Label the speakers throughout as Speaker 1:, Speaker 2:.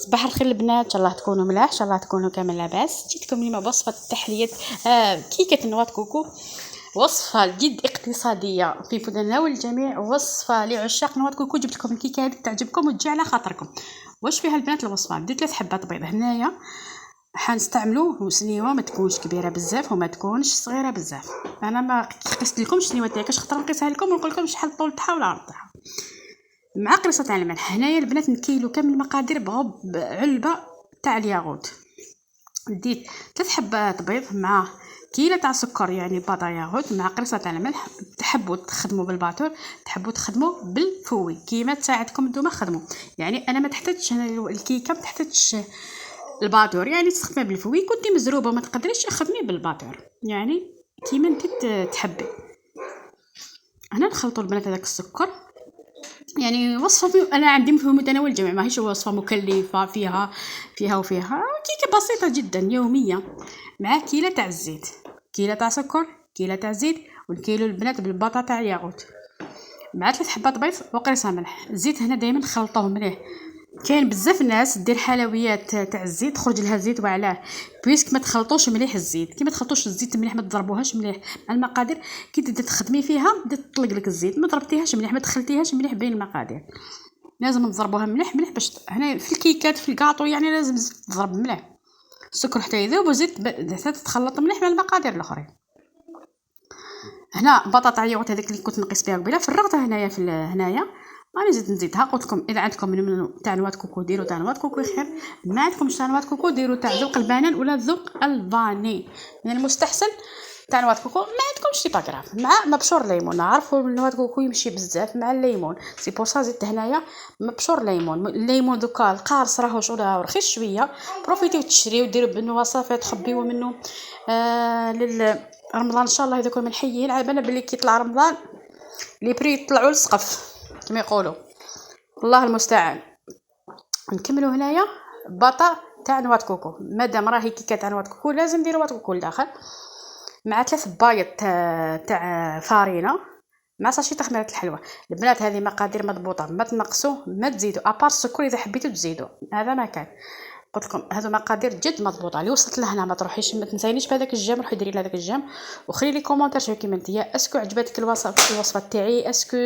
Speaker 1: صباح الخير البنات، ان شاء الله تكونوا ملاح، ان شاء الله تكونوا كامل لاباس. جيتكم اليوم بوصفه تحليه كيكه نواة كوكو. وصفه جد اقتصاديه في متناول الجميع، وصفه لعشاق نواة كوكو. جبت لكم الكيكه هذه تعجبكم وتجي على خاطركم. واش فيها البنات الوصفه؟ بديت 3 حبات بيض هنايا حنستعملوا وسنيوه ما تكونش كبيره بزاف وما تكونش صغيره بزاف. انا ما قست لكمش السنيوه تاعي، خاطر نقيسها لكم ونقول لكم شحال الطول تاعها ولا العرض تاعها. مع قرصه تاع الملح. هنايا البنات نكيلو كامل المقادير بغوا علبه تاع الياغوت. ديت 3 حبات بيض مع كيلو تاع سكر، يعني باطا ياغوت، مع قرصه تاع الملح. تحبوا تخدموا بالباتور، تحبوا تخدموا بالفوي، كيما تساعدكم نتوما خدموا. يعني انا ما تحتاجش الكيكه ما تحتاجش الباتور، يعني تستخدمي بالفوي. كنتي مزروبه ما تقدريش تخدمي بالباتور، يعني كيما انت تحبي. هنا نخلطوا البنات هذاك السكر، يعني وصفه انا عندي في متناول الجميع، ماهيش وصفه مكلفه فيها وفيها كيكه بسيطه جدا يوميه. مع كيلو تاع الزيت، كيلو تاع سكر، كيلو تاع زيت، والكيلو البنات بالباطا تاع الياغوت، مع 3 حبات بيض وقرصه ملح. الزيت هنا دائما نخلطوه مليح. كاين بزاف ناس دير حلويات تاع الزيت تخرج لها زيت وعلاه، بيسك ما تخلطوش مليح الزيت. كي ما تخلطوش الزيت مليح، ما تضربوهاش مليح مع المقادير. كي تبدا تخدمي فيها بدا تطلق لك الزيت، ما ضربتيهاش مليح، ما دخلتيهاش مليح بين المقادير. لازم تضربوها مليح مليح باش هنا في الكيكات في الكاطو، يعني لازم الزيت تضرب مليح، السكر حتى يذوب والزيت حتى تتخلط مليح مع المقادير الاخرين. هنا بطاطا ياغوت هذيك اللي كنت نقيس بها قبيله فرغتها هنايا في هنايا. راني نزيدها. قلت لكم اذا عندكم من تاع نواة كوكو ديروا تاع نواة كوكو خير، ما عندكمش تاع نواة كوكو ديروا تاع ذوق البنان ولا ذوق الفاني. من المستحسن تاع نواة كوكو. ما عندكمش سي باغراف، مع مبشور ليمون. نعرفوا نواة كوكو يمشي بزاف مع الليمون، سي بورصا زدت هنايا مبشور ليمون. الليمون دوكا القارص راهو شغل رخيص شويه، بروفيتيو تشريو ديروا بالوصفات تخبيو منه رمضان ان شاء الله. اذا كنا منحيين على بالنا بلي كي يطلع رمضان لي بري يطلعوا للسقف كما يقولوا، الله المستعان. نكملوا هنايا باطا تاع نواة كوكو. مادام راهي كيكه تاع نواة كوكو لازم نديروا نواة كوكو لداخل، مع 3 بايط تاع فارينه، مع ساشي تخميره الحلوى. البنات هذه مقادير مضبوطه، ما تنقصوا ما تزيدوا، ابار السكر اذا حبيتوا تزيدوا هذا ما كان. قلت لكم هذو مقادير جد مضبوطه. اللي وصلت لهنا ما تروحيش ما تنسينيش بهذاك الجام، روحي ديري لهذاك الجام وخلي لي كومونتير شوفي كيما نتيا. اسكو عجبتك الوصفه تاعي؟ اسكو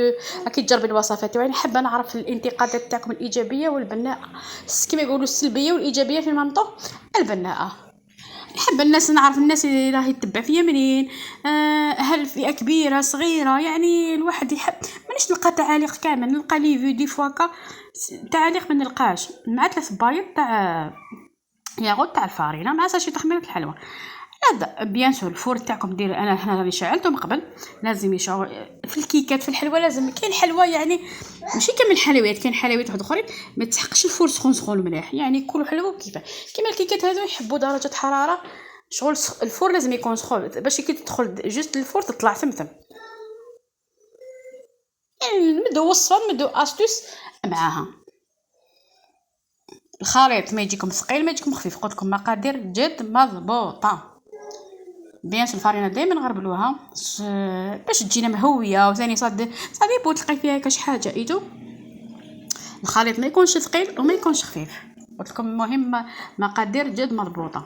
Speaker 1: اكيد تجربي الوصفات تاعي؟ حابه نعرف الانتقادات تاعكم الايجابيه والبناءه، كيما يقولوا السلبيه والايجابيه في منطق البناءه. نحب الناس نعرف الناس اللي راهي تتبع فيا منين، هل فئه كبيره صغيره، يعني الواحد يحب مانيش نلقى تعاليق كامل، نلقى لي فيديو فواكا تعاليق ما نلقاش. مع 3 بايط تاع ياغوت تاع الفارينه، مع ساشي تخميره الحلوى. هذا بيان سور الفور تاعكم دير. انا هنا راني شعلته من قبل، لازم يشعل في الكيكات في الحلوى. لازم كاين حلوى يعني ماشي كامل الحلويات، كاين حلويات واحد اخرين ما تحقش الفور سخون مليح، يعني كل حلوى كيفاه. كيما الكيكات هذو يحبوا درجه حراره شغل الفور لازم يكون سخون باش كي تدخل جوست الفور تطلع ثمثم. يعني نمدو وصفه نمدو استوس معاها. الخليط ما يجيكم ثقيل ما يجيكم خفيف. قلت لكم مقادير جد مضبوطه. بيان سور الفرينه دائما نغربلوها باش تجينا مهويه، وثاني صاد بو تلقاي فيها كاش حاجه ايدو. الخليط ما يكونش ثقيل وما يكونش خفيف. قلت لكم المهم مقادير جد مضبوطه.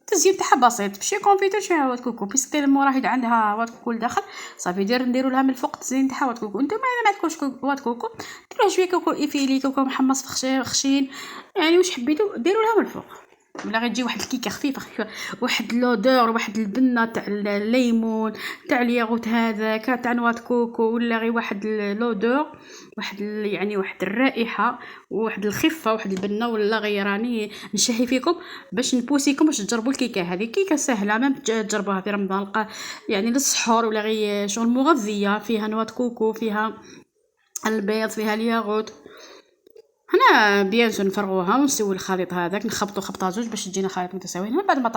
Speaker 1: التزيين تاعها بسيط، بشي كونفيتور شي نواة كوكو بيسكو المراهيد عندها نواة كوكو لداخل صافي نديروا لها من الفوق التزيين تاعها نواة كوكو. نتوما الا ما عندكمش نواة كوكو ديروها شويه كوكو ايفيلي، كوكو محمص خشين، يعني واش حبيتوا ديروا لها من الفوق. ولا غتجي واحد الكيكه خفيفه واحد لودور، واحد البنه تاع الليمون تاع الياغوت هذاك تاع نواة كوكو، ولا غير واحد لودور، واحد يعني واحد الرائحه وواحد الخفه، واحد البنه، ولا غير راني نشهي فيكم باش نبوسيكم باش تجربوا الكيكه هذه. كيكه سهله ما تجربوها في رمضان يعني للسحور، ولا غير شغل مغذيه، فيها نواة كوكو، فيها البيض، فيها الياغوت. هنا بيان سور نفرغوها ونسوي الخليط هذاك، نخبطوا خبطه زوج باش تجينا خليط متساوي. هنا بعد ما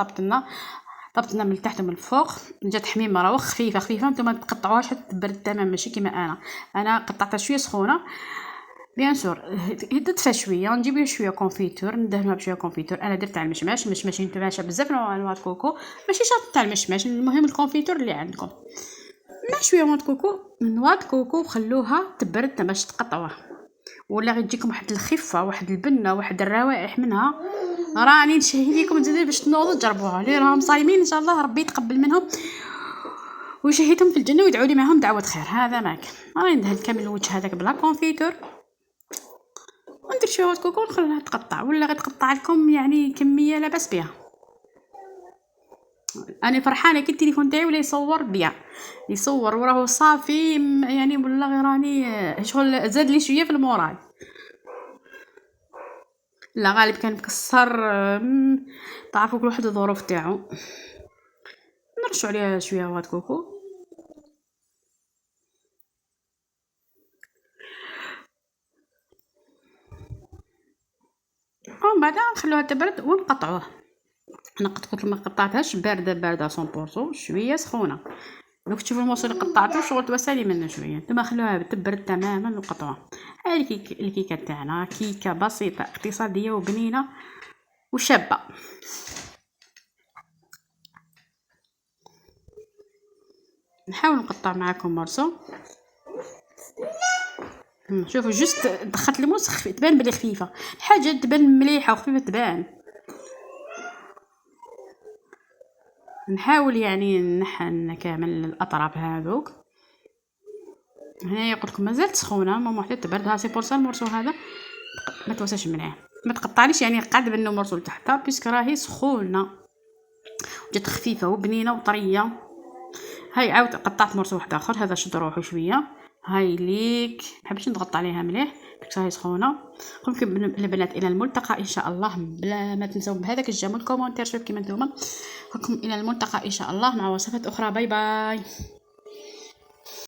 Speaker 1: طبطنا من التحت ومن الفوق، جات حميمه راهو خفيفه. نتوما ما تقطعوهاش حتى تبرد تمام، ماشي كيما انا قطعتها شويه سخونه. بيان سور هدت فيها شويه، نجيب شويه كونفيتور ندهنوها بشويه كونفيتور. انا درت تاع المشماش ينتفعش بزاف نوع كوكو، ماشي شرط تاع المشماش، المهم الكونفيتور اللي عندكم. مع شويه نواد كوكو خلوها تبرد باش تقطعوها، ولا غتجيكم واحد الخفه، واحد البنه، واحد الروائح منها، راني نشهي لكم تزيدوا باش تنوضوا تجربوها. اللي راهم صايمين ان شاء الله ربي يتقبل منهم ويشهيتهم في الجنه ويدعوا لي معهم دعوه خير. هذا ما كان، راني ندهن كامل الوجه هذاك بلا كونفيتور وندير شويه كوكو ونخليها تقطع، ولا غتقطع لكم يعني كميه لا باس بها. انا فرحانه كي التليفون تاعي ولا يصور بيا، يصور وراه صافي يعني والله غير راني شغل زاد لي شويه في المورال. لا غالب كان مكسر، تعرفوا كل واحد الظروف تاعو. نرشوا عليها شويه واد كوكو ومن بعد نخلوها تبرد ونقطعوه. انا قلت ما قطعتهاش بارده 100%، شويه سخونه. دوك تشوفوا الموصل اللي قطعته شغل توسالي منه شويه، نتوما خلوها تبرد تماما وقطعوها. هذه الكيكه تاعنا، كيكه بسيطه اقتصاديه وبنينه وشابه. نحاول نقطع معكم مرسو. شوفوا جست دخلت الموس تبان بلي خفيفه، الحاجه تبان مليحه وخفيفه تبان. نحاول يعني نحن كامل الاطراف هذوك. هنايا قلت لكم مازالت سخونه، ماما وحده تبردها سي بورسا المرسو هذا ما توساش مليح، ما تقطعنيش يعني قاعد بانه مرسو لتحتها بيسك راهي سخونه جات خفيفه وبنينه وطريه. هاي عاود قطعت مرسو واحد اخر، هذا شد روحو شويه. هاي ليك محبش نضغط عليها مليح بيسك راهي سخونه. قولكم البنات الى الملتقى ان شاء الله، بلا ما تنسوا بهذاك الجمال كومونتير شوف كيما نتوما. قولكم الى الملتقى ان شاء الله مع وصفات اخرى. باي باي.